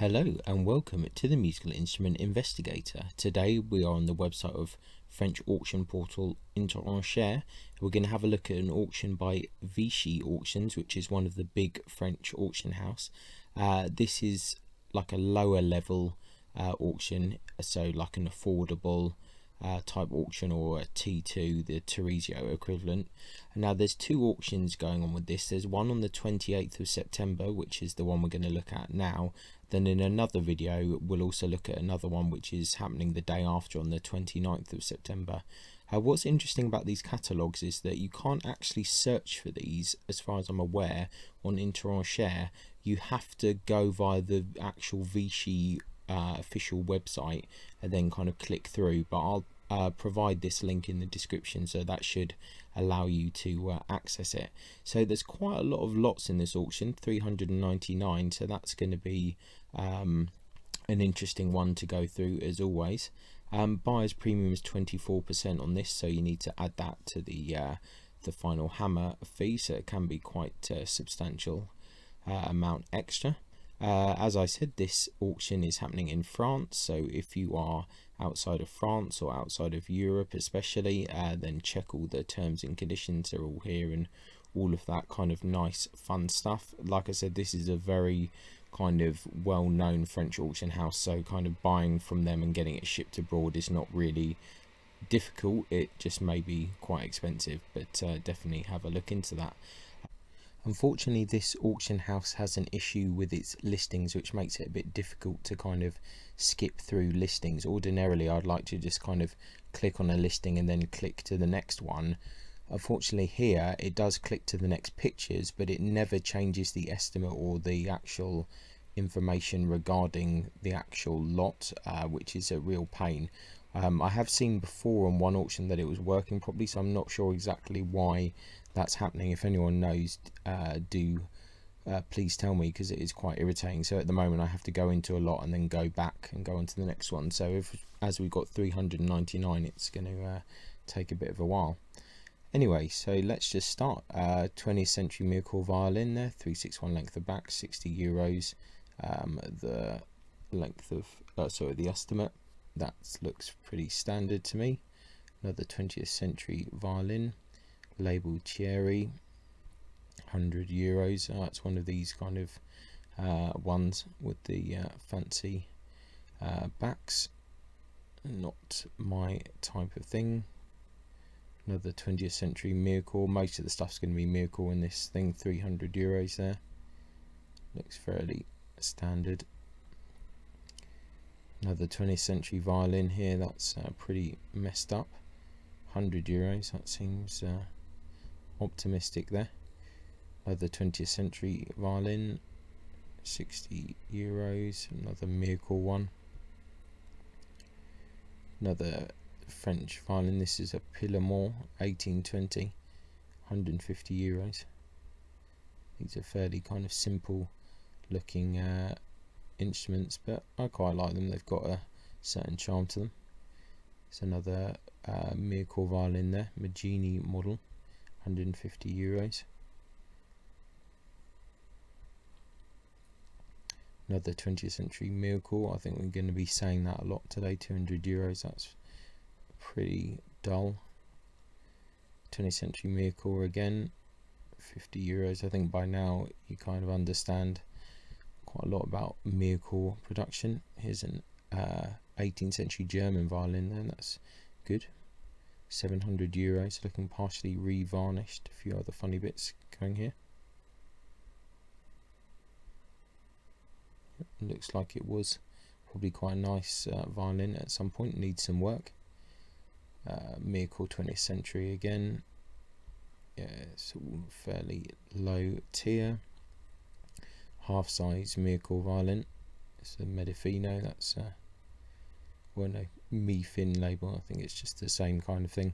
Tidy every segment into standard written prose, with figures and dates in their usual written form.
Hello and welcome to the Musical Instrument Investigator. Today we are on the website of French auction portal Informal. We're going to have a look at an auction by Vichy Auctions, which is one of the big French auction house. This is like a lower level auction, so like an affordable type auction, or a T2, the Teresio equivalent. Now there's two auctions going on with this. There's one on the 28th of September, which is the one we're going to look at now. Then in another video we'll also look at another one which is happening the day after, on the 29th of September. What's interesting about these catalogues is that you can't actually search for these, as far as I'm aware, on Informal. You have to go via the actual Vichy official website and then kind of click through, but I'll provide this link in the description, so that should allow you to access it. So there's quite a lot of lots in this auction, 399, so that's going to be an interesting one to go through as always. Buyer's premium is 24% on this, so you need to add that to the final hammer fee, so it can be quite a substantial amount extra. As I said, this auction is happening in France, so if you are outside of France or outside of Europe especially, then check all the terms and conditions. They're all here and all of that kind of nice fun stuff. Like I said, this is a very kind of well-known French auction house, so kind of buying from them and getting it shipped abroad is not really difficult. It just may be quite expensive, but definitely have a look into that. Unfortunately, this auction house has an issue with its listings, which makes it a bit difficult to kind of skip through listings. Ordinarily, I'd like to just kind of click on a listing and then click to the next one. Unfortunately, here it does click to the next pictures, but it never changes the estimate or the actual information regarding the actual lot, which is a real pain. I have seen before on one auction that it was working properly, so I'm not sure exactly why that's happening. If anyone knows, please tell me, because it is quite irritating. So at the moment I have to go into a lot and then go back and go on to the next one. So as we've got 399, it's going to take a bit of a while. Anyway, so let's just start. 20th Century Miracle Violin there, 361 length of back, €60. The length of the estimate, that looks pretty standard to me. Another 20th Century Violin, label Thierry, €100. It's one of these kind of ones with the fancy backs. Not my type of thing. Another 20th Century Miracle. Most of the stuff's going to be Miracle in this thing. €300 there. Looks fairly standard. Another 20th Century Violin here. That's pretty messed up. €100. That seems optimistic there. Another 20th Century Violin, €60. Another Miracle one. Another French violin. This is a Pillemont 1820, €150. These are fairly kind of simple looking instruments, but I quite like them. They've got a certain charm to them. There's another Miracle violin there, Magini model, €150. Another 20th Century Miracle. I think we're going to be saying that a lot today. €200. That's pretty dull. 20th Century Miracle again, €50. I think by now you kind of understand quite a lot about Miracle production. Here's an 18th Century German violin there. That's good. €700, looking partially re-varnished. A few other funny bits going here. Looks like it was probably quite a nice violin at some point. Needs some work. Miracle 20th Century again. Yeah, it's all fairly low tier. Half size Miracle violin. It's a Medifino. That's well, no, Mi-Fin label. I think it's just the same kind of thing,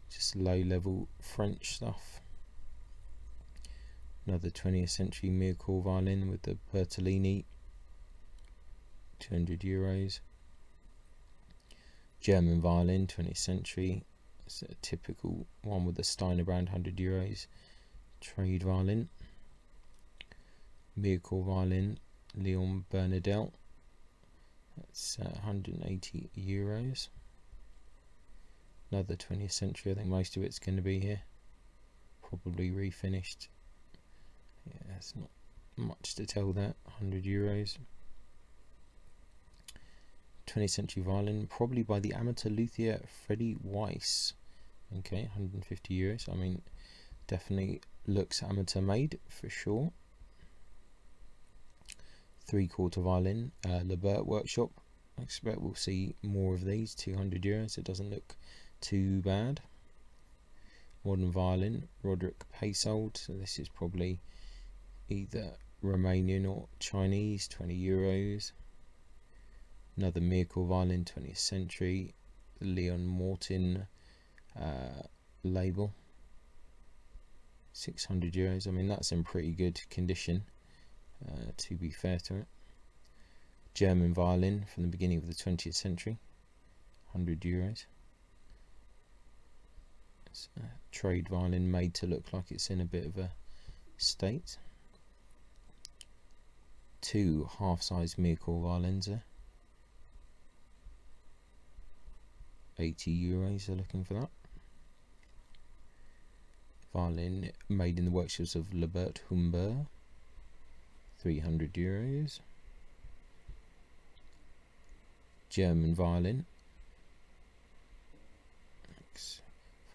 just low level French stuff. Another 20th Century Miracle violin with the Bertolini, €200. German violin, 20th Century. It's a typical one with the Steiner brand, €100. Trade violin. Miracle violin, Leon Bernadette. That's €180. Another 20th century. I think most of it's going to be here. Probably refinished. Yeah, that's not much to tell that. €100. 20th century violin, probably by the amateur luthier Freddie Weiss. Okay, €150. I mean, definitely looks amateur made for sure. 3/4 violin, Lebert workshop. I expect we'll see more of these. €200. It doesn't look too bad. Modern violin, Roderick Paysold. So this is probably either Romanian or Chinese. €20. Another Miracle violin, 20th century, the Leon Morton label. €600. I mean, that's in pretty good condition, to be fair to it. German violin from the beginning of the 20th century, €100. It's a trade violin made to look like it's in a bit of a state. 2 half-size Miracle violins there. €80 are looking for that. Violin made in the workshops of Lebert Humber, €300. German violin.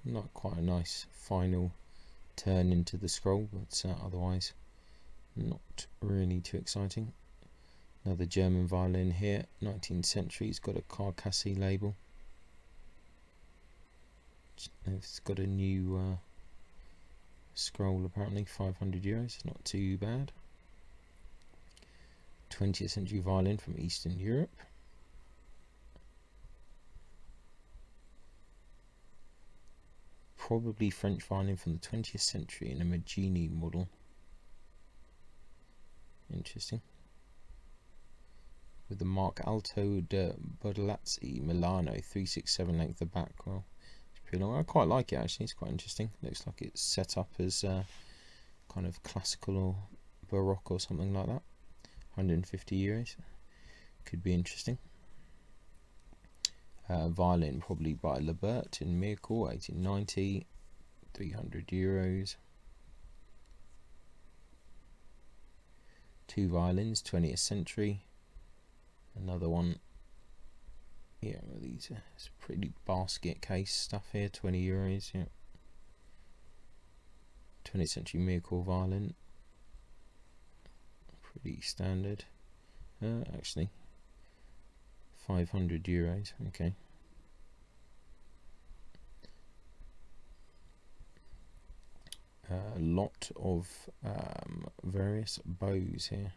Not quite a nice final turn into the scroll, but otherwise not really too exciting. Another German violin here, 19th century. It's got a Carcassonne label. It's got a new scroll apparently, €500. Not too bad. 20th century violin from Eastern Europe. Probably French violin from the 20th century in a Maggini model. Interesting. With the Mark Alto de Bodolazzi Milano 367 length of back. Well, it's pretty long. I quite like it actually. It's quite interesting. Looks like it's set up as kind of classical or Baroque or something like that. €150. Could be interesting. Violin probably by Lebert in Miracle, 1890, €300. 2 violins, 20th century. Another one. Yeah, well, these are pretty basket case stuff here, €20. Yeah. 20th century Miracle violin. Pretty standard. Actually, €500. Okay. A lot of various bows here.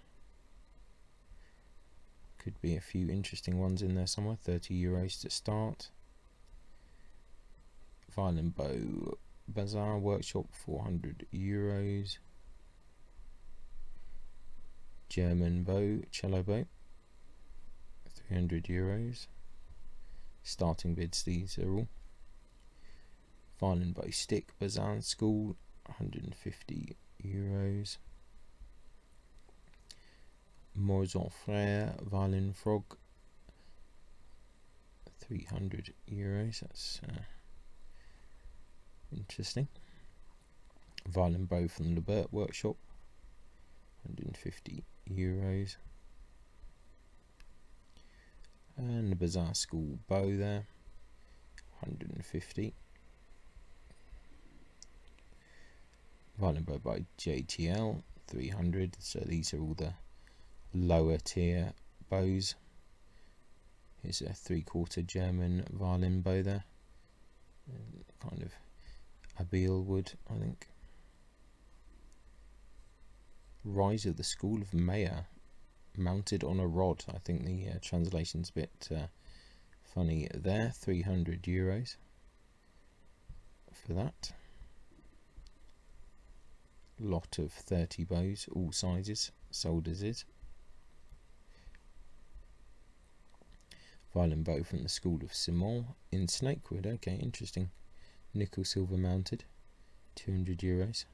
Could be a few interesting ones in there somewhere. €30 to start. Violin bow Bazaar Workshop, €400. German bow, cello bow, €300. Starting bids, these are all. Violin bow stick, Bazan School, €150. Morzon Frere violin frog, €300. That's interesting. Violin bow from the Lebert Workshop, €150. And the Bazaar School bow there, $150. Violin bow by JTL, $300. So these are all the lower tier bows. Here's a 3/4 German violin bow there, kind of Abiel wood, I think. Rise of the School of Mayer, mounted on a rod. I think the translation's a bit funny there. €300 for that. Lot of 30 bows, all sizes, sold as is. Violin bow from the School of Simon in Snakewood. Okay, interesting. Nickel silver mounted, €200.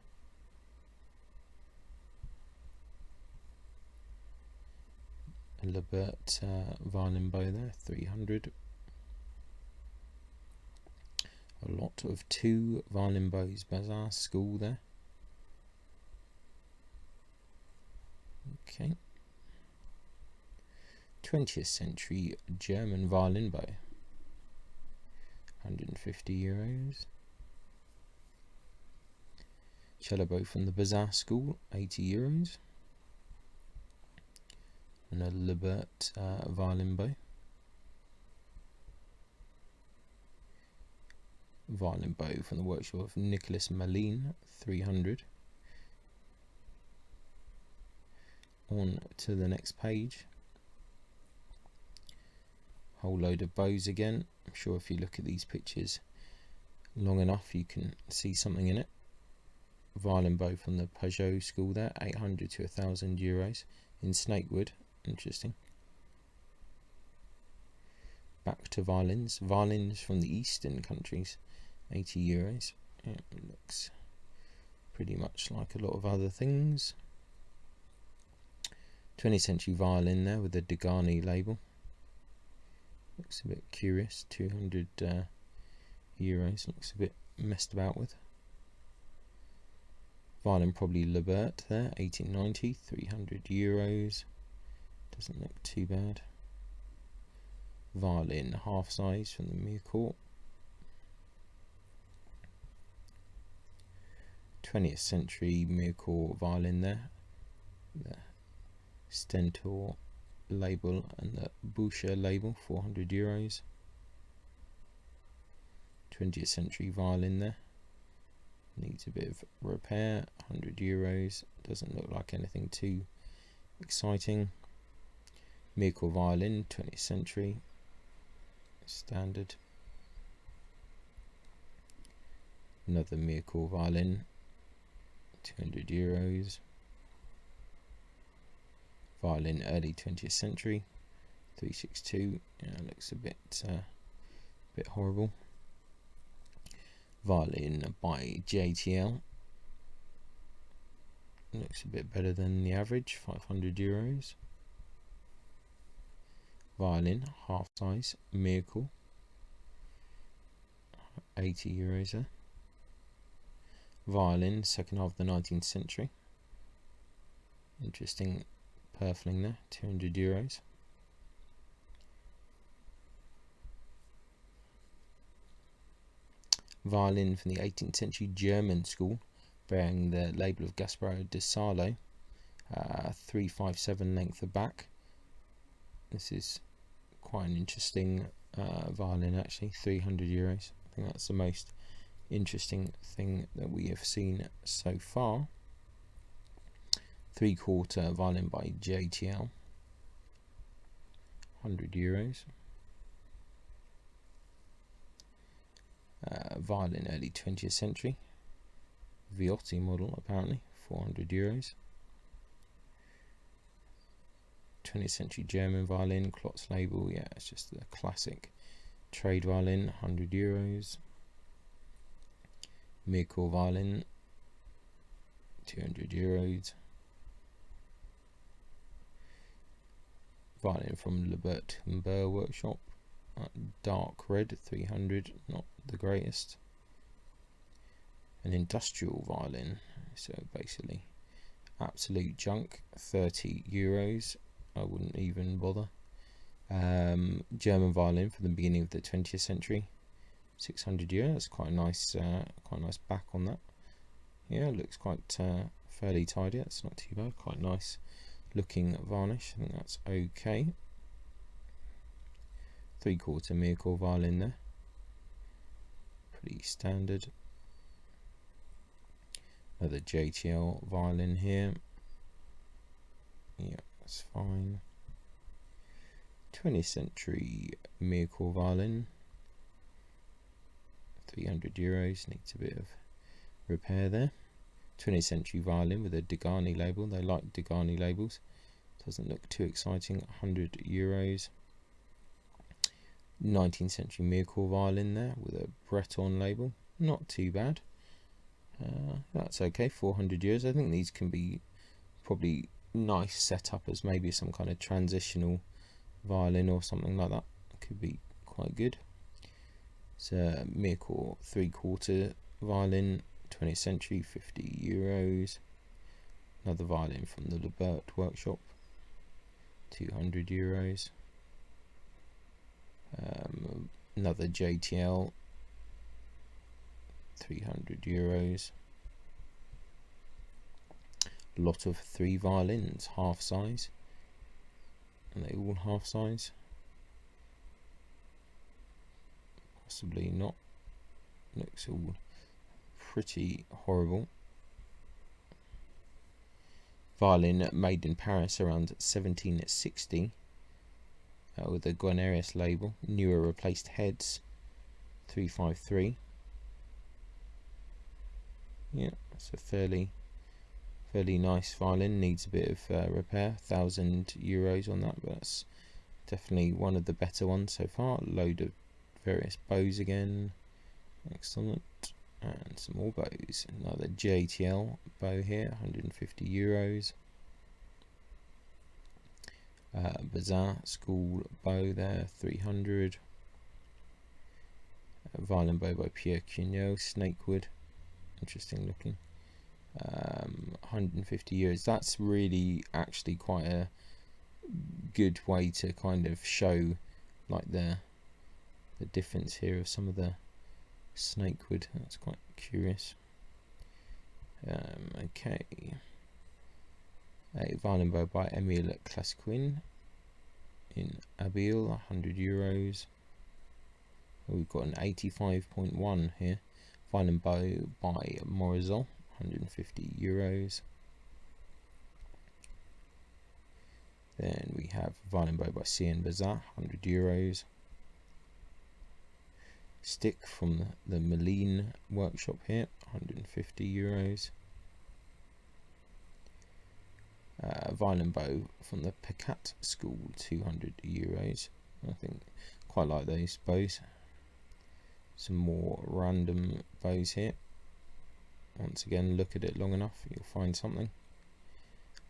Libert violin bow there, 300. A lot of 2 violin bows, Bazaar School there. Okay. 20th century German violin bow, 150 euros. Cello bow from the Bazaar School, 80 euros. And a Libert violin bow. Violin bow from the workshop of Nicholas Malin, 300. On to the next page. Whole load of bows again. I'm sure if you look at these pictures long enough you can see something in it. Violin bow from the Peugeot School there, 800 to 1,000 euros in snakewood. Interesting. Back to violins. Violins from the eastern countries, 80 euros. Yeah, it looks pretty much like a lot of other things. 20th century violin there with the Degani label. Looks a bit curious, 200 euros. Looks a bit messed about with. Violin probably Libert there, 1890, 300 euros. Doesn't look too bad. Violin half size from the Mirecourt. 20th century Mirecourt violin there. The Stentor label and the Boucher label, 400 euros. 20th century violin there. Needs a bit of repair, 100 euros. Doesn't look like anything too exciting. Mirecourt violin, 20th century. Standard. Another Mirecourt violin, 200 euros. Violin early 20th century, 362. Yeah, looks a bit horrible. Violin by JTL. Looks a bit better than the average, 500 euros. Violin half size Mirecourt, 80 euros there. Violin second half of the 19th century. Interesting purfling there, 200 euros. Violin from the 18th century German school, bearing the label of Gasparo de Salo, 357 length of back. This is quite an interesting violin actually, 300 euros. I think that's the most interesting thing that we have seen so far. 3/4 violin by JTL, 100 euros. Violin early 20th century, Viotti model apparently, 400 euros. 20th century German violin, Klotz label, yeah, it's just the classic trade violin, 100 euros. Mirecourt violin, 200 euros. Violin from Libert Humbert workshop, dark red, 300, not the greatest. An industrial violin, so basically absolute junk, 30 euros. I wouldn't even bother. German violin from the beginning of the 20th century, 600 euros. That's quite a nice back on that. Yeah, looks quite fairly tidy. That's not too bad. Quite nice looking varnish. I think that's okay. 3/4 Mirecourt violin there. Pretty standard. Another JTL violin here. Yeah, that's fine. 20th century Mirecourt violin, 300 euros. Needs a bit of repair there. 20th century violin with a Degani label. They like Degani labels. Doesn't look too exciting, 100 euros. 19th century Mirecourt violin there with a Breton label. Not too bad. That's okay, 400 euros. I think these can be probably nice setup as maybe some kind of transitional violin or something like that. Could be quite good. It's a Mircore 3/4 violin, 20th century, €50. Another violin from the Lebert workshop, €200. Another JTL, €300. A lot of 3 violins, half size. Are they all half size? Possibly not. Looks all pretty horrible. Violin made in Paris around 1760 with the Guarnerius label. Newer replaced heads, 353. Yeah, it's a fairly nice violin. Needs a bit of repair. €1,000 on that, but that's definitely one of the better ones so far. Load of various bows again. Excellent. And some more bows. Another JTL bow here, €150. Bazin school bow there, 300. Violin bow by Pierre Cugnot, snakewood. Interesting looking. €150. That's really actually quite a good way to kind of show like the difference here of some of the snakewood. That's quite curious. Okay, a violin bow by Emile Clasquin in Abbeville, €100. We've got an 85.1 here. Violin bow by Morizot, €150. Then we have violin bow by C. Bazin, €100. Stick from the Malines workshop here, €150. Violin bow from the Picat school, €200. I think quite like those bows. Some more random bows here. Once again, look at it long enough, you'll find something.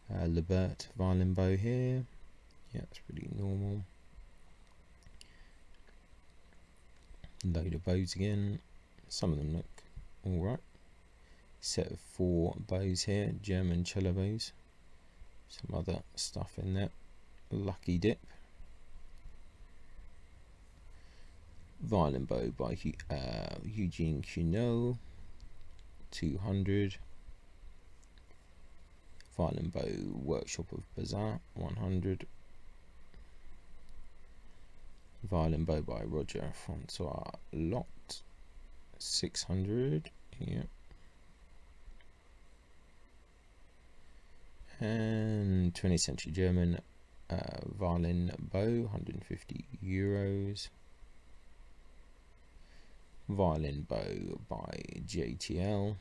Lebert violin bow here. Yeah, it's pretty normal. Load of bows again. Some of them look alright. Set of 4 bows here, German cello bows. Some other stuff in there. Lucky dip. Violin bow by Eugene Cugnot, 200. Violin bow workshop of Bazin, 100. Violin bow by Roger Francois Lot, 600. Yeah. And 20th century German violin bow, €150. Violin bow by JTL,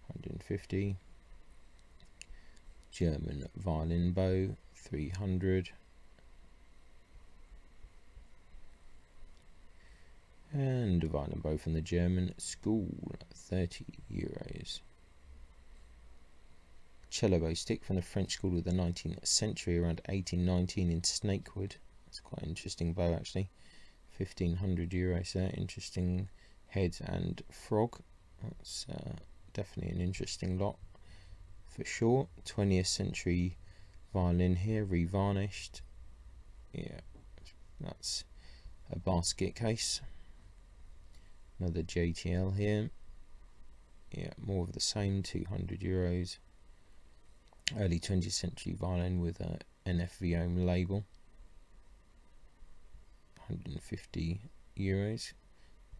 150. German violin bow, 300. And a violin bow from the German school, €30. Cello bow stick from the French school of the 19th century, around 1819, in snakewood. That's quite an interesting bow actually. €1,500 there. Interesting head and frog. That's definitely an interesting lot for sure. 20th century violin here, revarnished. Yeah, that's a basket case. Another JTL here. Yeah, more of the same, €200. Early 20th century violin with a NF label, €150.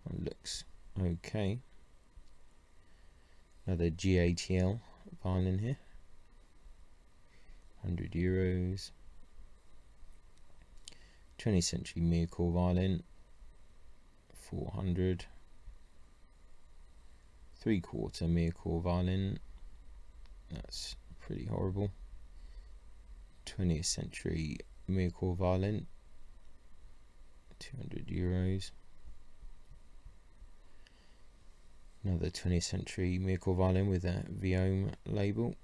That looks okay. Another GATL violin here, €100. 20th century Mircore violin, 400. 3/4 Mircore violin, that's pretty horrible. 20th century Mircore violin, €200. Another 20th century Mircore violin with a Viome label,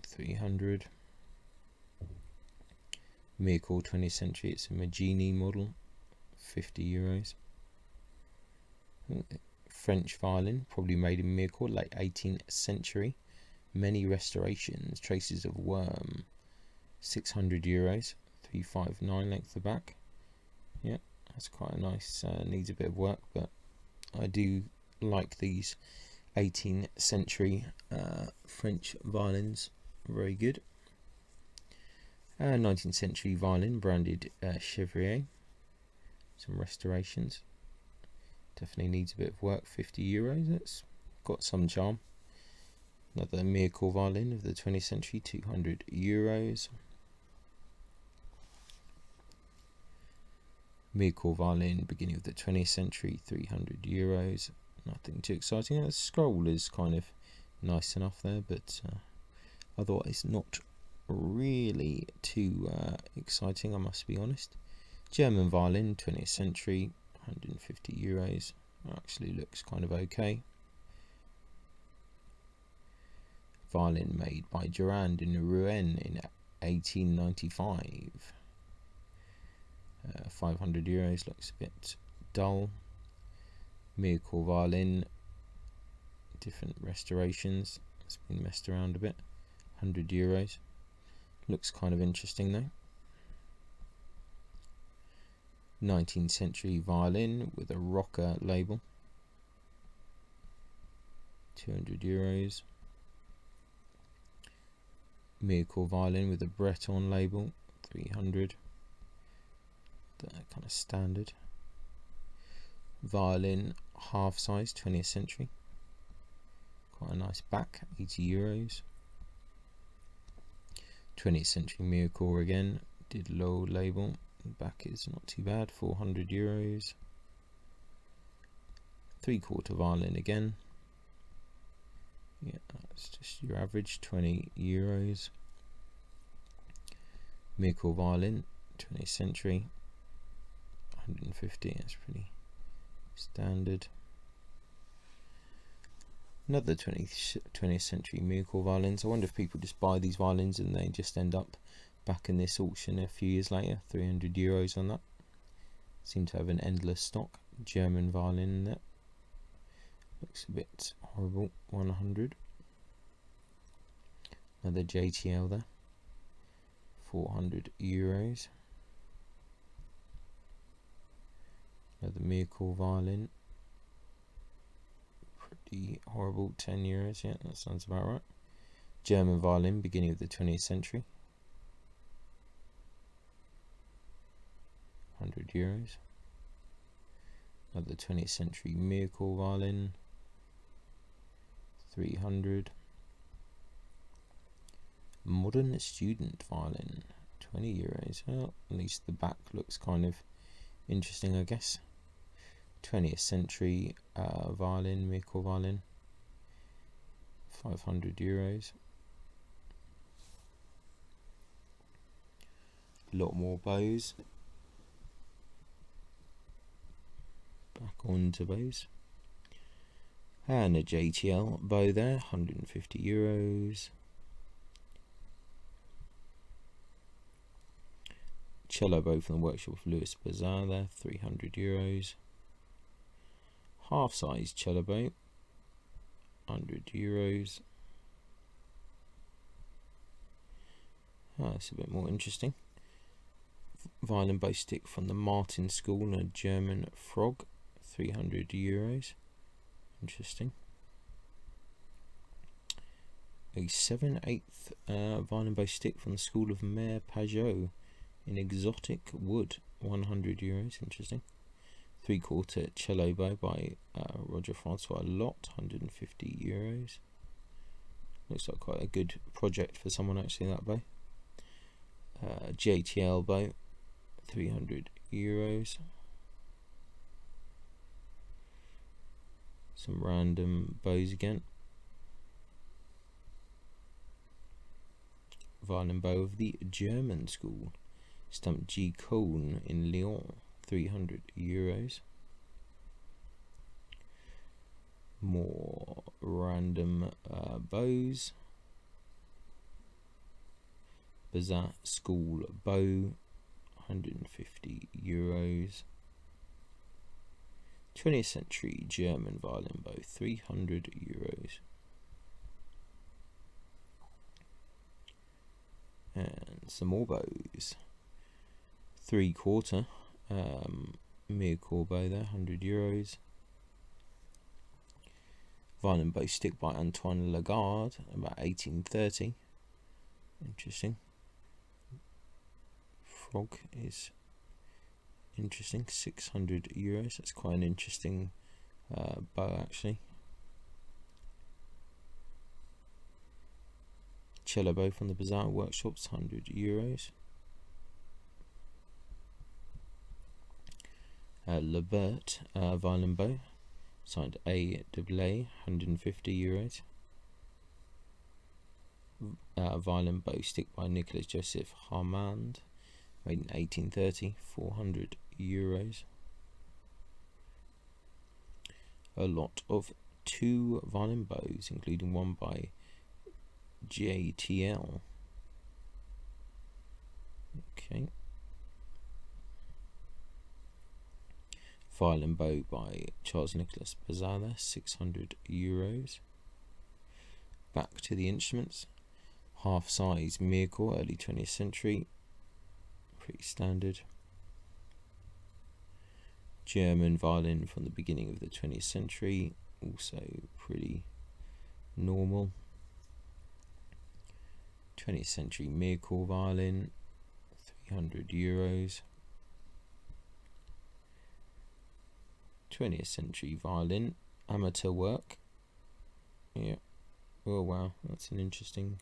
300. Miracle 20th century, it's a Magini model, €50. French violin, probably made in Miracle, late 18th century. Many restorations, traces of worm, €600, 359 length of back. Yeah, that's quite a nice, needs a bit of work, but I do like these 18th century French violins, very good. 19th century violin, branded Chevrier, some restorations, definitely needs a bit of work, €50, it's got some charm. Another Miracle violin of the 20th century, €200. Miracle violin, beginning of the 20th century, €300. Nothing too exciting. The scroll is kind of nice enough there, but otherwise not really too exciting, I must be honest. German violin, 20th century, €150. Actually looks kind of okay. Violin made by Durand in Rouen in 1895. €500, looks a bit dull. Miracle violin, different restorations, it's been messed around a bit, €100. Looks kind of interesting though. 19th century violin with a rocker label, €200. Miracle violin with a Breton label, 300. Kind of standard. Violin, half size, 20th century. Quite a nice back, €80. 20th century Miracle again, did low label. Back is not too bad, €400. 3/4 violin again. Yeah, that's just your average, €20. Miracle violin, 20th century, 150. That's pretty standard. Another 20th century Miracle violins. I wonder if people just buy these violins and they just end up back in this auction a few years later. €300 on that. Seem to have an endless stock. German violin there. Looks a bit horrible. 100. Another JTL there. €400. Another Miracle violin. Pretty horrible. €10. Yeah, that sounds about right. German violin, beginning of the 20th century. €100. Another 20th century Miracle violin, 300. Modern student violin, €20. Well, at least the back looks kind of interesting, I guess. 20th century violin, Miracle violin, €500. A lot more bows. Back onto bows. And a JTL bow there, €150. Cello bow from the workshop of Louis Bazar there, €300. Half size cello bow, €100. That's a bit more interesting. Violin bow stick from the Martin School, a German frog, €300. Interesting. A 7/8 violin bow stick from the School of Mayor Pajot in exotic wood, €100. Interesting. 3/4 cello bow by Roger Francois Lot, €150. Looks like quite a good project for someone actually, that bow. JTL bow, €300. Some random bows again. Violin bow of the German School, stamped G. Kohn in Lyon, €300. More random bows. Bazar School bow, 150 euros. 20th century German violin bow, 300 euros. And some more bows. 3/4 Mircore bow there, 100 euros. Violin bow stick by Antoine Lagarde, about 1830. Interesting. Frog is interesting, 600 euros. That's quite an interesting bow actually. Cello bow from the Bazaar Workshops, 100 euros. Lebert violin bow, signed A. Doublé, 150 euros. Violin bow stick by Nicolas Joseph Harmand, made in 1830, 400 euros. A lot of 2 violin bows, including one by JTL. Okay. Violin bow by Charles Nicolas Bazala, 600 euros. Back to the instruments. Half size Mircore, early 20th century. Pretty standard. German violin from the beginning of the 20th century, also pretty normal. 20th century Mircore violin, 300 euros. 20th century violin, amateur work. Yeah. Oh wow, that's an interesting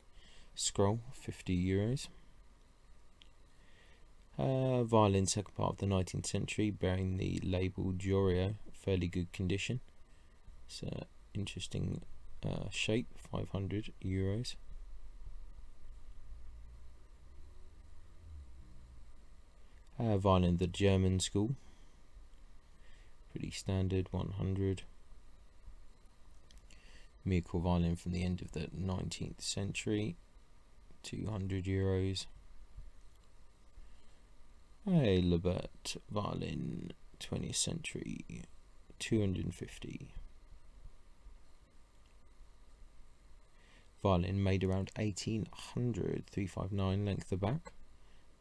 scroll, 50 euros. Violin, second part of the 19th century, bearing the label Jorio, fairly good condition. It's an interesting shape, 500 euros. Violin, the German school, pretty standard, 100. Mircore violin from the end of the 19th century, 200 euros. A Lebert violin, 20th century, 250. Violin made around 1800, 359 length of back.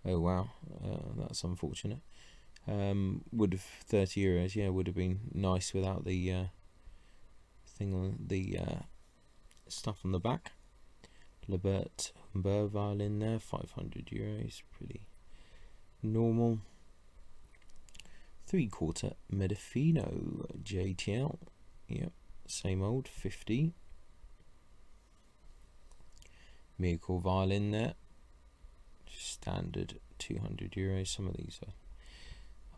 Oh wow, that's unfortunate. Would have 30 euros, yeah, would have been nice without the thing on the stuff on the back. Lebert Humber violin there, 500 euros, pretty normal. 3/4 Medifino JTL, yep, same old, 50. Mircore violin there, standard, 200 euros. Some of these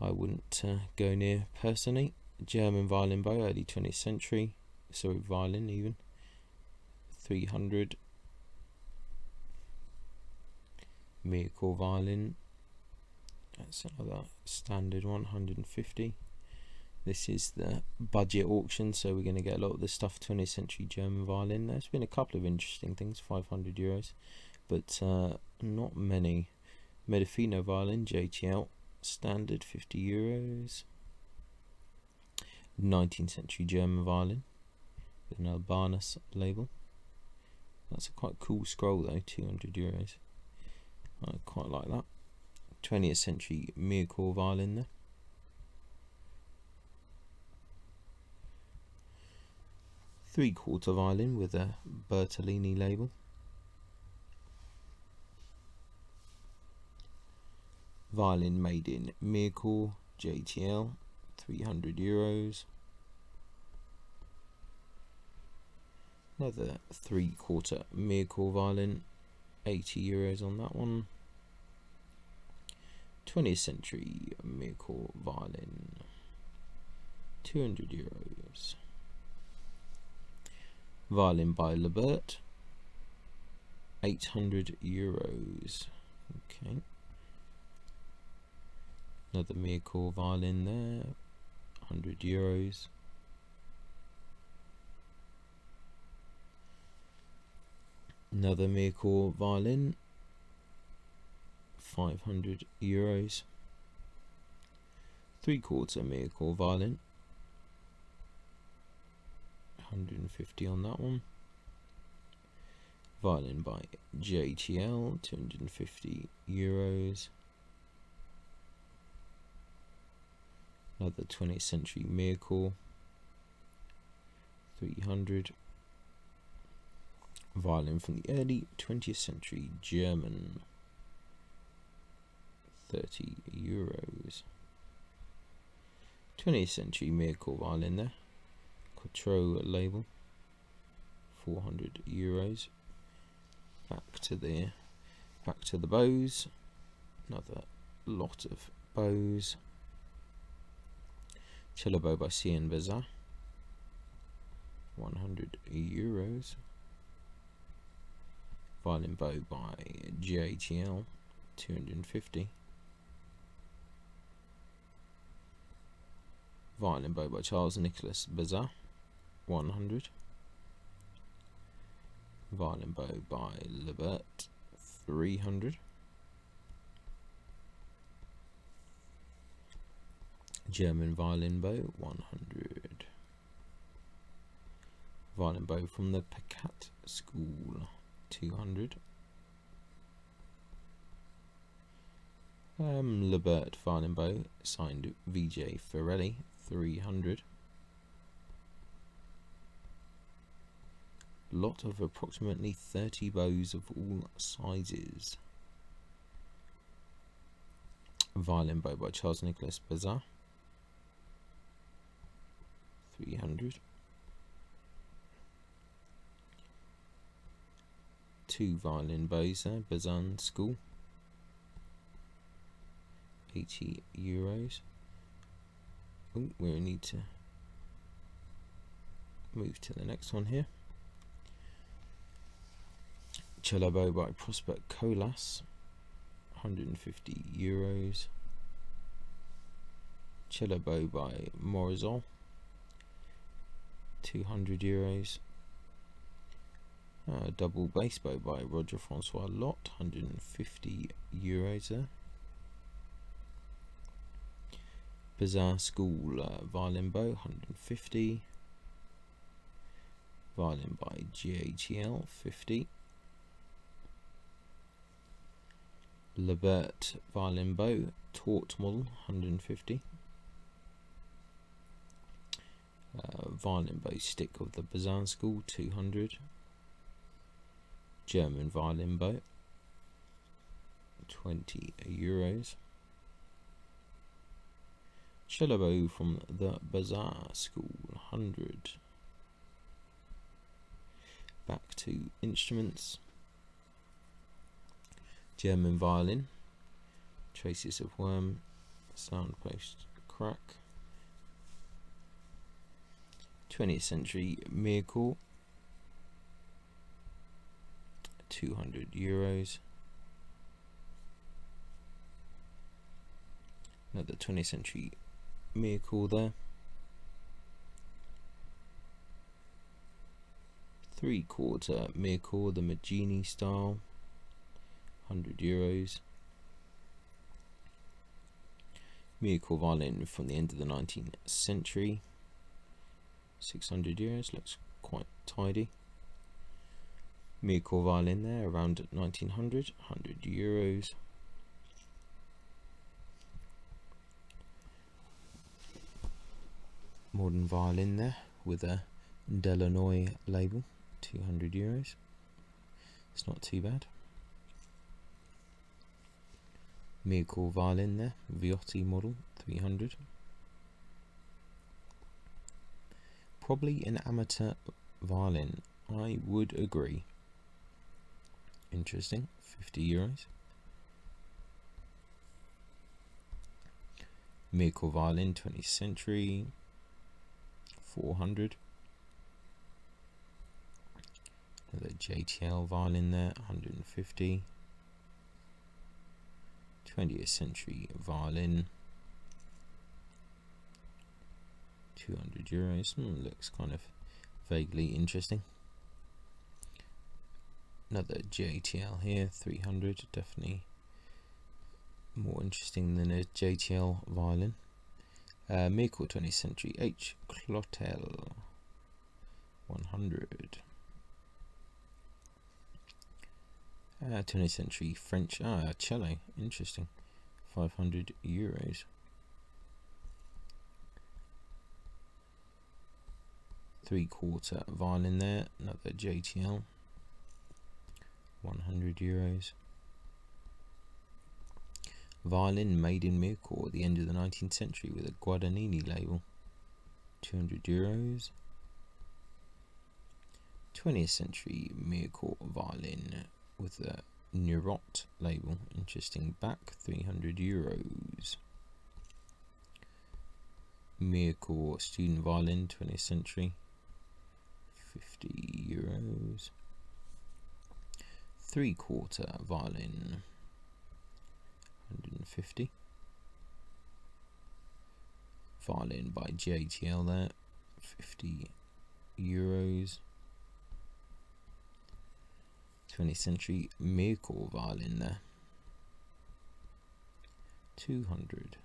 I wouldn't go near personally. German violin bow, early 20th century, sorry, violin even, 300. Mircore violin, that's another standard 150. This is the budget auction, so we're going to get a lot of the stuff. 20th century German violin. There's been a couple of interesting things, 500 euros, but not many. Medifino violin, JTL, standard, 50 euros. 19th century German violin with an Albanus label. That's a quite cool scroll though, 200 euros. I quite like that. 20th century Mircore violin there. Three-quarter violin with a Bertolini label. Violin made in Mircore, JTL, 300 euros. Another three-quarter Mircore violin, 80 euros on that one. 20th century Mircore violin, 200 euros. Violin by Lebert, 800 euros. Okay. Another Mircore violin there, 100 euros. Another Mircore violin, 500 euros. 3/4 miracle violin, 150 on that one. Violin by JTL, €250. Another 20th Century Miracle, 300. Violin from the early 20th century, German, €30. 20th Century Miracle violin there, Quattro label, €400. Back to the bows. Another lot of bows. Cello bow by C.N. Bazin, €100. Violin bow by JTL, 250. Violin bow by Charles Nicholas Bazin, 100. Violin bow by Lebert, 300. German violin bow, 100. Violin bow from the Pecat School, 200. Lebert violin bow, signed VJ Ferrelli, 300. Lot of approximately 30 bows of all sizes. Violin bow by Charles Nicholas Bazin, 300. 2 violin bows there, Bazin School, €80. Oh, we need to move to the next one here. Cello bow by Prosper Colas, €150. Cello bow by Morizot, €200. Double bass bow by Roger Francois Lot, €150 there. Bazin School violin bow, 150. Violin by GATL, 50. Lebert violin bow, taut model, 150. Violin bow stick of the Bazin School, 200. German violin bow, €20. Cello bow from the Bazin School, 100. Back to instruments. German violin, traces of worm, soundpost crack. 20th Century Miracle, €200. Another 20th Century Miracle there. 3/4 Miracle, the Maggini style, €100. Miracle violin from the end of the 19th century, €600. Looks quite tidy. Miracle violin there around 1900, €100. Modern violin there with a Delanoy label, €200. It's not too bad. Miracle violin there, Viotti model, 300. Probably an amateur violin, I would agree. Interesting, €50. Miracle violin, 20th century, 400. Another JTL violin there, 150. 20th century violin, €200. Looks kind of vaguely interesting. Another JTL here, 300. Definitely more interesting than a JTL violin. Mirko 20th Century H. Clotel 100. 20th Century French cello, interesting, €500. 3/4 violin there, another JTL, €100. Violin made in Mirko at the end of the 19th century with a Guadagnini label, €200. 20th century Mirko violin with a Neurot label, interesting back, €300. Mirko student violin, 20th century, €50. 3/4 violin, 150. Violin by JTL there, €50. 20th century Mirko violin there, 200.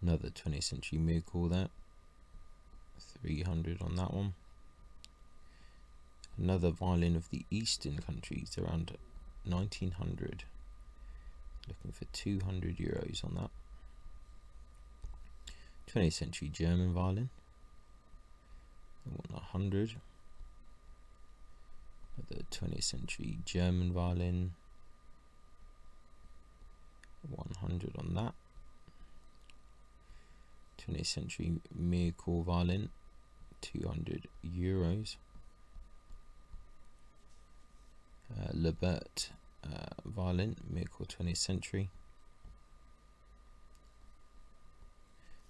Another 20th century Mirko there, 300 on that one. Another violin of the eastern countries, around 1900, looking for €200 on that. 20th century German violin, 100. The 20th century German violin, 100 on that. 20th century Mirko violin, €200. Lebert violin, Mirko 20th century.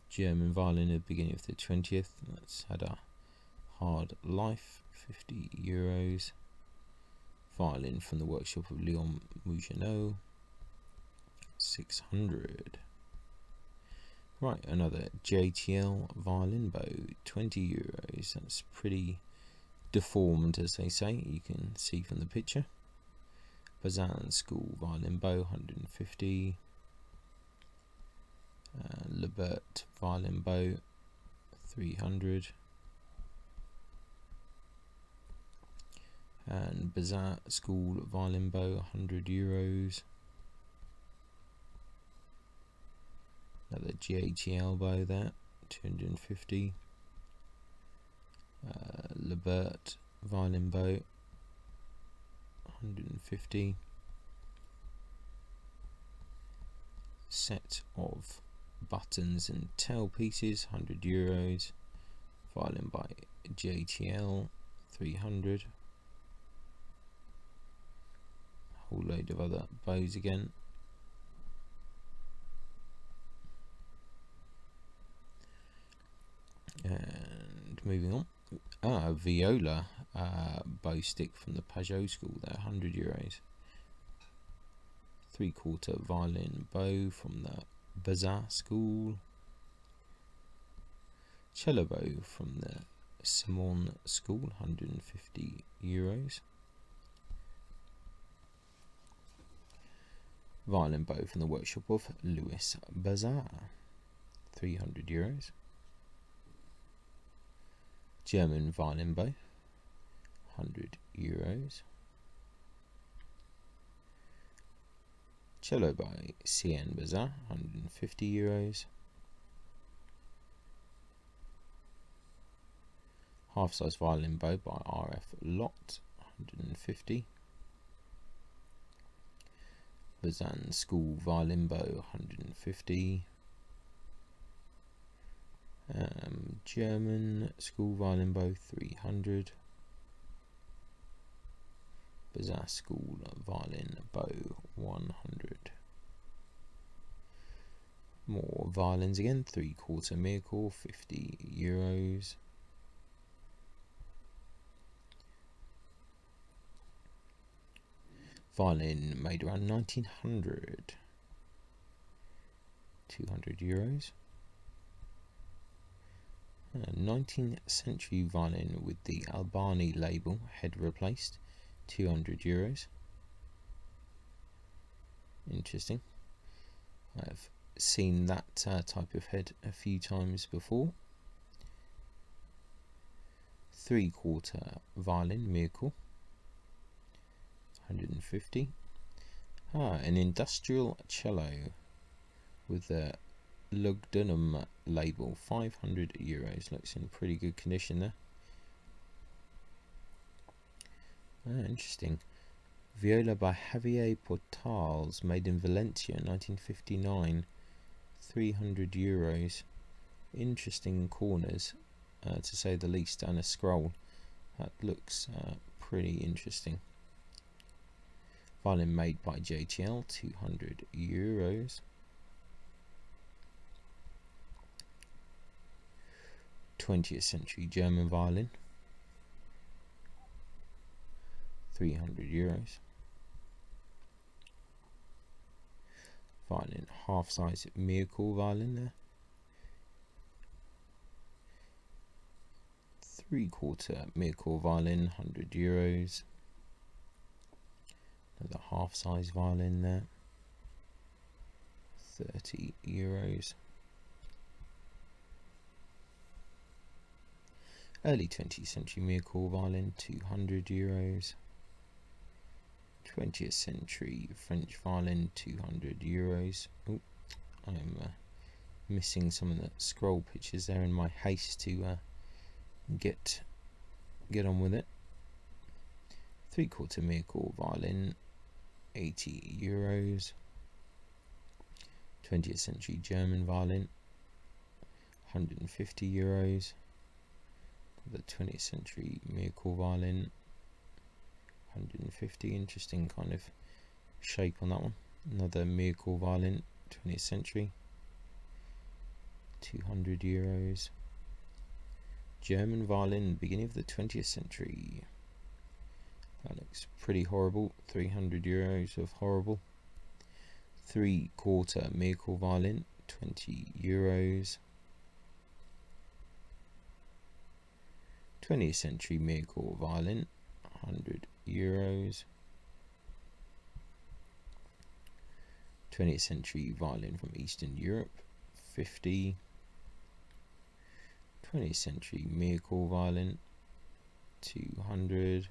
German violin at the beginning of the 20th, that's had a hard life, €50. Violin from the workshop of Leon Mougenot, 600. Right, another JTL violin bow, €20. That's pretty deformed, as they say, you can see from the picture. Bazin School violin bow, 150. Lebert violin bow, 300. And Bazin School violin bow, €100. Another JTL bow there, 250. Lebert violin bow, 150. Set of buttons and tail pieces, €100. Violin by JTL, 300. Whole load of other bows again. And moving on, viola bow stick from the Pajot school there, €100. 3/4 violin bow from the Bazin school. Cello bow from the Simon school, €150. Violin bow from the workshop of Louis Bazin, €300. German violin bow, €100. Cello by CN Bazin, €150. Half-size violin bow by RF Lot, 150. Bazin School violin bow, 150. German School violin bow, 300. Bazin School violin bow, 100. More violins again, 3/4 Mirko, €50. Violin made around 1900, €200. 19th century violin with the Albani label, head replaced, €200. Interesting. I have seen that type of head a few times before. 3/4 violin miracle, 150. An industrial cello with a Lugdunum label, €500. Looks in pretty good condition there. Interesting. Viola by Javier Portals, made in Valencia, 1959, €300. Interesting corners, to say the least, and a scroll. That looks pretty interesting. Violin made by JTL, €200. 20th century German violin, €300. Violin, half size miracle violin there. 3/4 miracle violin, €100. Another half size violin there, €30. Early 20th century miracle violin, €200. 20th century French violin, €200. Oh, I'm missing some of the scroll pictures there in my haste to get on with it. 3/4 miracle violin, €80. 20th century German violin, €150. The 20th century miracle violin, 150. Interesting kind of shape on that one. Another miracle violin, 20th century, €200. German violin, beginning of the 20th century. That looks pretty horrible. €300 of horrible. 3/4 miracle violin, €20. 20th century miracle violin, €100. 20th century violin from Eastern Europe, 50. 20th century miracle violin, 200.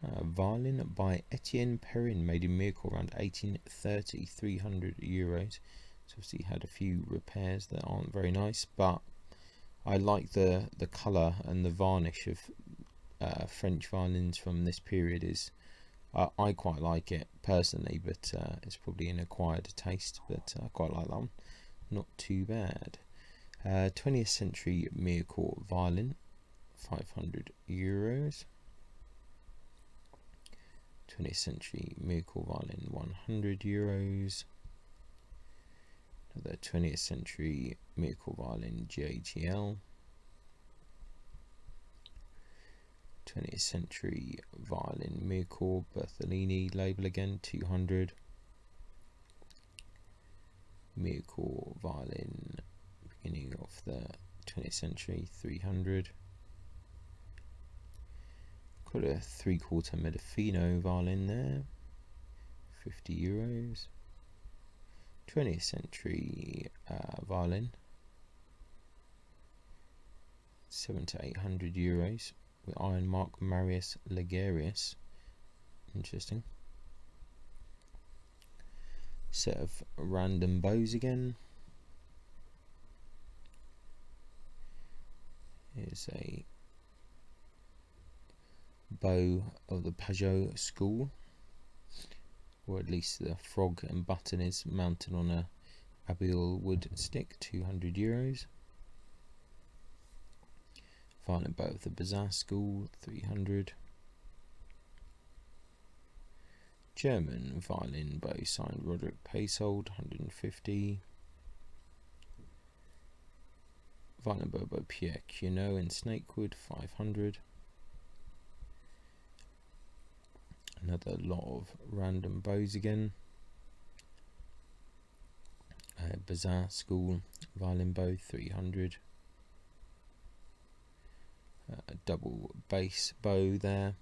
Violin by Etienne Perrin, made in miracle around 1830, €300. So obviously had a few repairs that aren't very nice, but I like the colour and the varnish of French violins from this period. I quite like it personally, but it's probably an acquired taste, but I quite like that one. Not too bad. 20th century miracle violin, €500. 20th century miracle violin, €100. Another 20th century miracle violin, JTL. 20th century violin miracle Bertolini label again, 200. Miracle violin beginning of the 20th century, 300. Got a 3/4 Medafino violin there, €50. 20th century violin, €700 to €800 with iron mark Marius Ligarius. Interesting. Set of random bows again. Here's a bow of the Pajot school, or at least the frog and button is mounted on a abial wood stick, €200. Violin bow of the Bazar school, 300. German violin bow signed Roderick Paysold, 150. Violin bow by Pierre Cunot in Snakewood, 500. Another lot of random bows again. Bazar school violin bow, 300. A double bass bow there,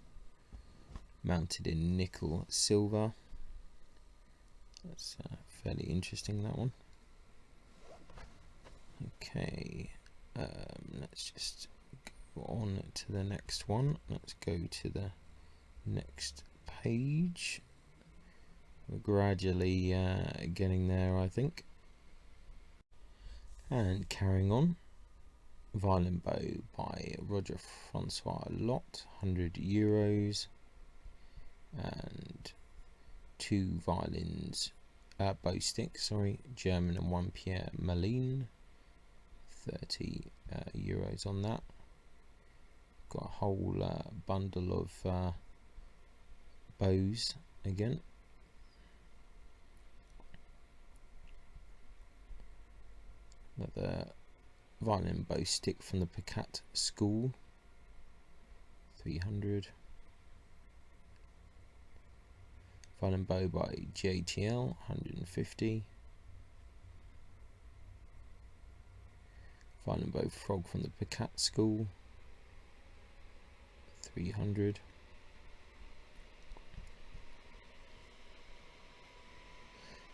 mounted in nickel silver, That's fairly interesting, that one. Okay, let's just go on to the next one. Let's go to the next page. We're gradually getting there, I think. And carrying on, violin bow by Roger Francois Lot, €100, and two violins, bow sticks, sorry, German and one Pierre Malin, €30 on that. Got a whole bundle of bows again. Another violin bow stick from the Picat School, 300. Violin bow by JTL, 150. Violin bow frog from the Picat School, 300.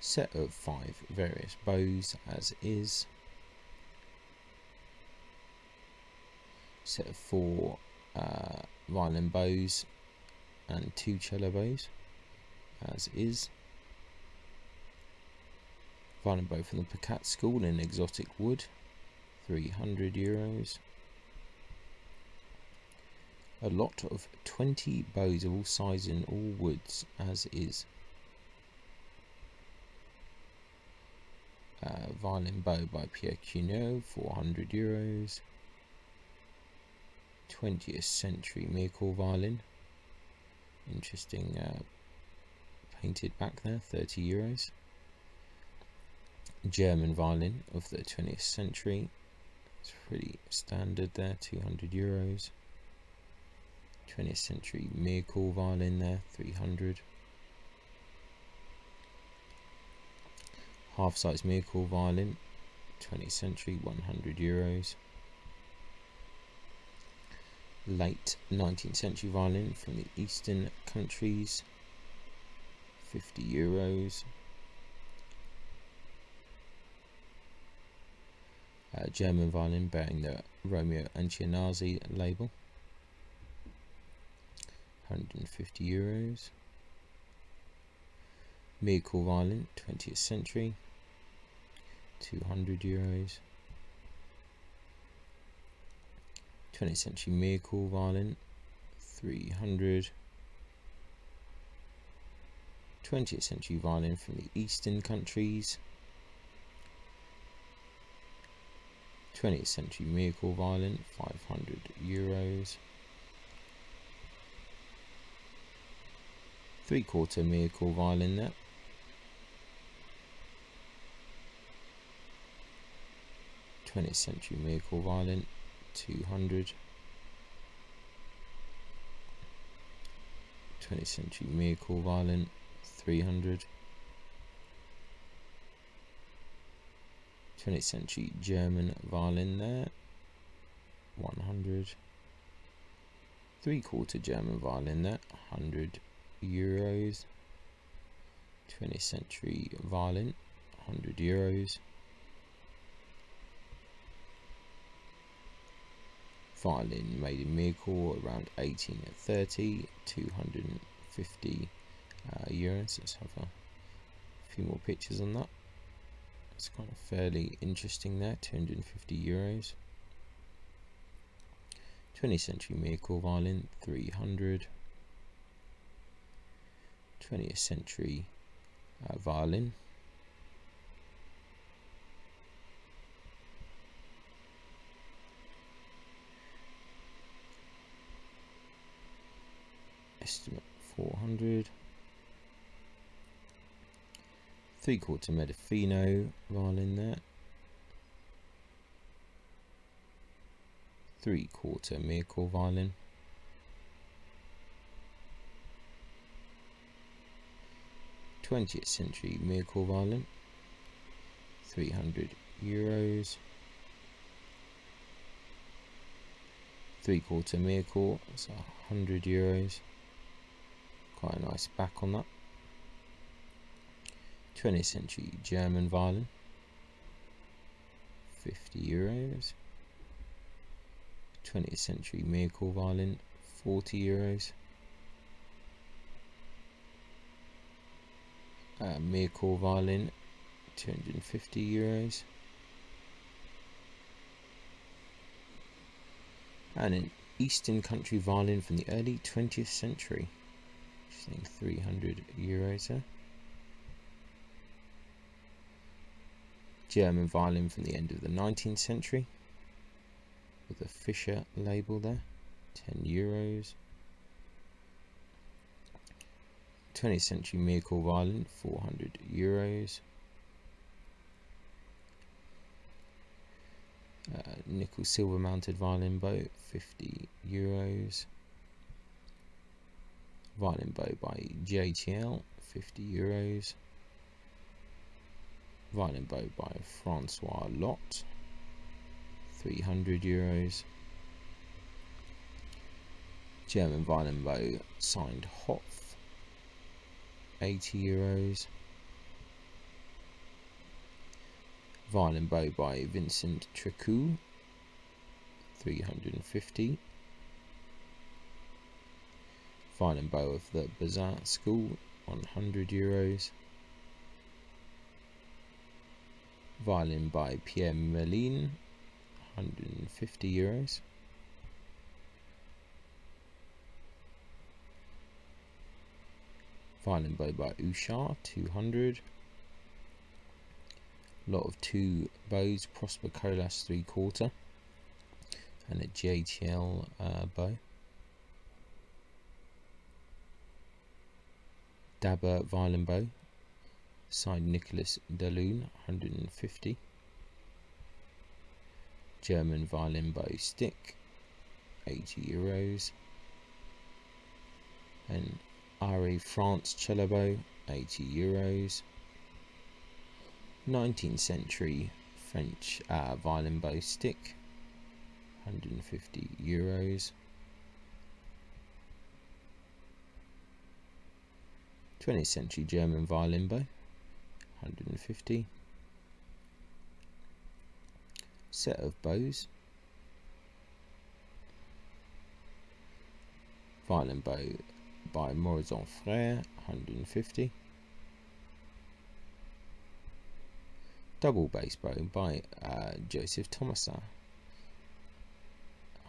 Set of 5 various bows as is. Set of 4 violin bows and 2 cello bows as is. Violin bow from the Picat School in exotic wood, €300. A lot of 20 bows of all sizes in all woods as is. Violin bow by Pierre Cunot, €400. 20th century Mircore violin, interesting painted back there, €30. German violin of the 20th century, it's pretty standard there, €200. 20th century Mircore violin there, 300. Half size Mircore violin, 20th century, €100. Late 19th century violin from the eastern countries, €50. German violin bearing the Romeo Ancionazzi label, €150. Mircore violin, 20th century, €200. 20th century Mircore violin, 300. 20th century violin from the eastern countries, 20th century Mircore violin, €500. 3/4 Mircore violin there, th century Mircore violin, 200. 20th century Mircore violin, 300. 20th century German violin there, 100. 3/4 German violin there, €100. 20th century violin, €100. Violin made in Mircore around 1830, €250. Let's have a few more pictures on that. It's kind of fairly interesting there, €250. 20th century Mircore violin, 300. 20th century violin, estimate 400. 3/4 Medifino violin there, 3/4 Mircore violin, 20th century Mircore violin, €300. 3/4 Mircore, so €100. Quite a nice back on that. 20th century German violin, €50. 20th century miracle violin, €40. Miracle violin, €250. And an Eastern country violin from the early 20th century, costing €300 there. German violin from the end of the 19th century, with a Fischer label there, €10. 20th century miracle violin, €400. Nickel silver mounted violin bow, €50. Violin bow by JTL, €50. Violin bow by Francois Lot, €300. German violin bow signed Hopf, €80. Violin bow by Vincent Tricou, $350. Violin bow of the Bazin School, €100. Violin by Pierre Merlin, €150. Violin bow by Usha, $200. Lot of 2 bows, Prosper Colas 3/4, and a JTL bow. Dabur violin bow, signed Nicholas Dalun, $150. German violin bow stick, €80. And Ari France cello bow, €80. 19th century French violin bow stick, €150. 20th century German violin bow, $150. Set of bows. Violin bow by Morison Frère, $150. Double bass bow by Joseph Thomasin,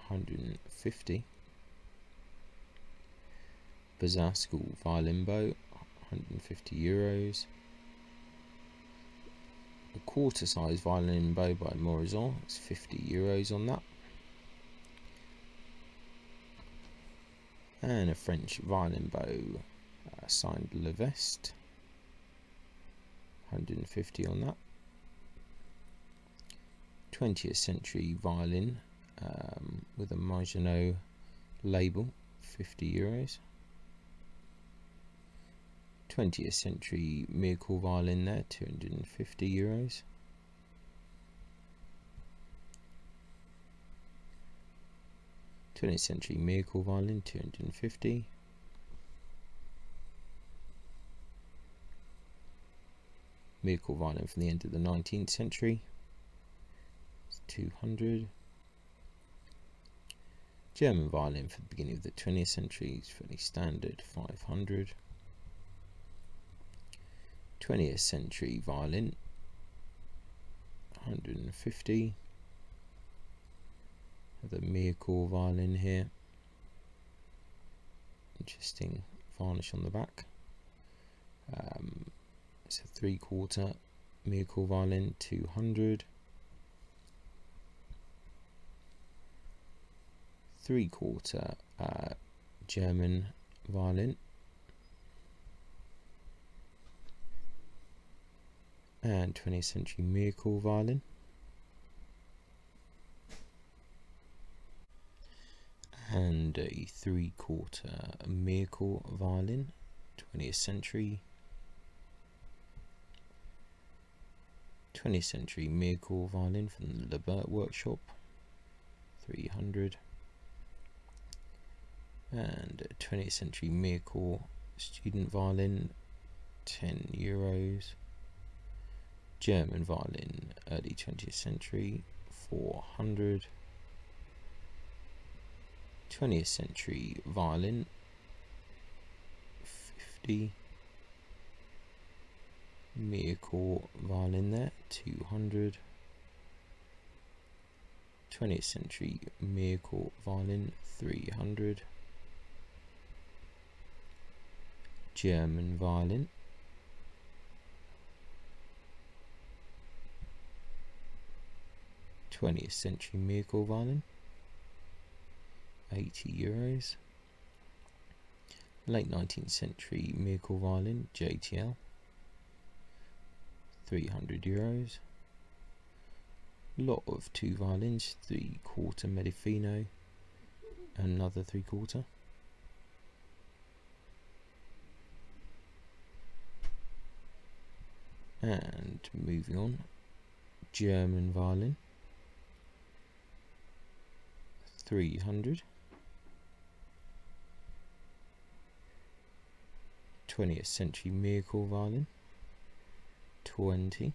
$150. Bazin School violin bow, €150. A quarter size violin bow by Morison, it's €50 on that. And a French violin bow signed Levesque, $150 on that. 20th century violin with a Maginot label, €50. 20th century miracle violin there, €250. '20th century miracle violin, $250. Miracle violin from the end of the 19th century, it's $200. German violin for the beginning of the 20th century is fairly standard, $500. 20th century violin, $150. The miracle violin here, interesting varnish on the back. It's a 3/4 miracle violin, $200. 3/4 German violin, and 20th century miracle violin. And a 3/4 miracle violin, 20th century. 20th century miracle violin from the Lebert workshop, $300. And a 20th century miracle student violin, €10. German violin, early 20th century, 400. 20th century violin, 50. Musical violin there, 200. 20th century musical violin, 300. German violin, 20th century musical violin, €80. Late 19th century musical violin, JTL, €300. Lot of 2 violins, 3/4 Medifino, another 3/4. And moving on, German violin, 300. 20th century musical violin, 20.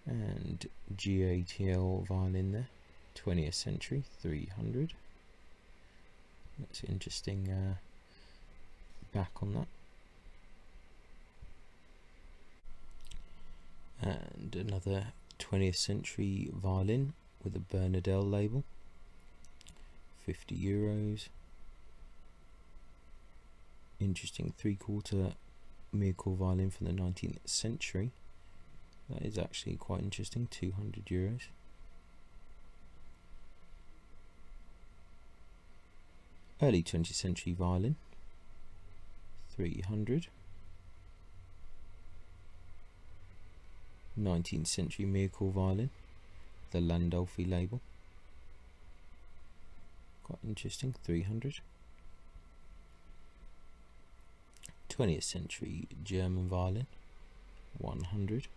And GATL violin there, 20th century, 300. That's interesting back on that. And another 20th century violin with a Bernadelle label, €50. Interesting 3/4 musical violin from the 19th century. That is actually quite interesting, €200. Early 20th century violin, 300. 19th century musical violin, the Landolfi label, quite interesting, 300. 20th century German violin, 100.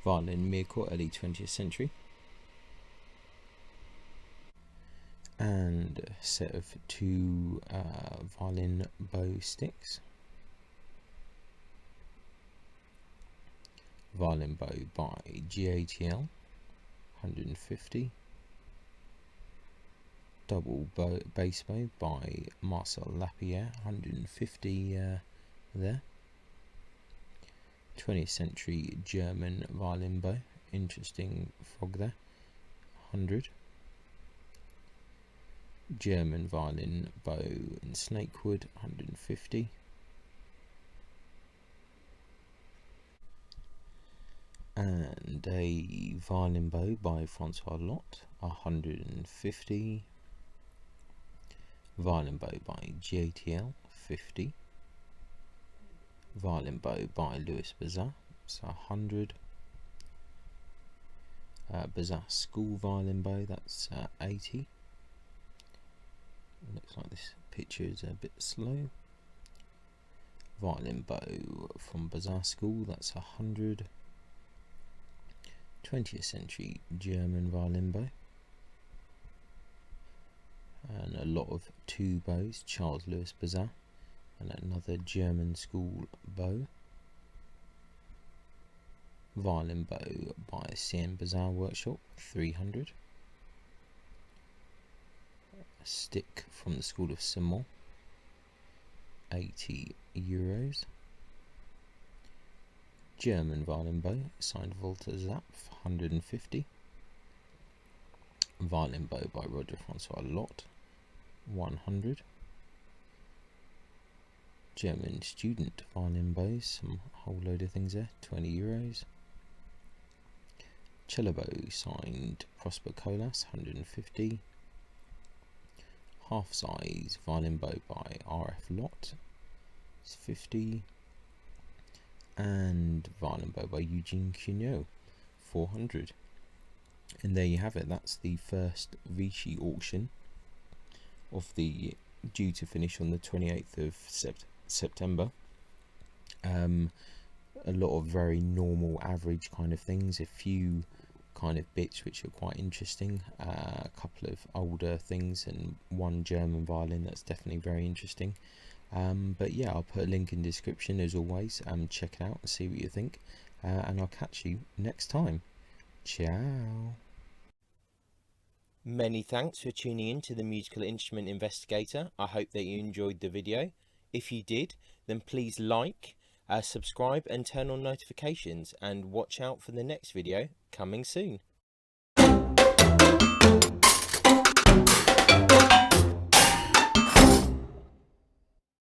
Violin musical, early 20th century. And a set of 2 violin bow sticks. Violin bow by GATL, 150. Double bass bow by Marcel Lapierre, 150 there. 20th century German violin bow, interesting frog there, 100. German violin bow in snakewood, 150. And a violin bow by Francois Lot, 150. Violin bow by GATL, 50. Violin bow by Louis Bazin, so 100. Bazin school violin bow, that's 80. Looks like this picture is a bit slow. Violin bow from Bazin school, that's 100. 20th century German violin bow. And a lot of 2 bows, Charles Louis Bazin, and another German school bow. Violin bow by Cien Bazin Workshop, 300. A stick from the School of Simon, €80. German violin bow, signed Walter Zapf, 150. Violin bow by Roger Francois Lot, 100. German student violin bows, some whole load of things there, €20. Cello bow signed Prosper Colas, 150. Half size violin bow by RF Lot, it's 50. And violin bow by Eugene Cugnot, 400. And there you have it, that's the first Vichy auction of the due to finish on the 28th of September. A lot of very normal average kind of things, a few kind of bits which are quite interesting, a couple of older things and one German violin that's definitely very interesting. But yeah, I'll put a link in the description as always. Check it out and see what you think, and I'll catch you next time. Ciao. Many thanks for tuning in to the Musical Instrument Investigator. I hope that you enjoyed the video. If you did, then please like, subscribe and turn on notifications, and watch out for the next video coming soon.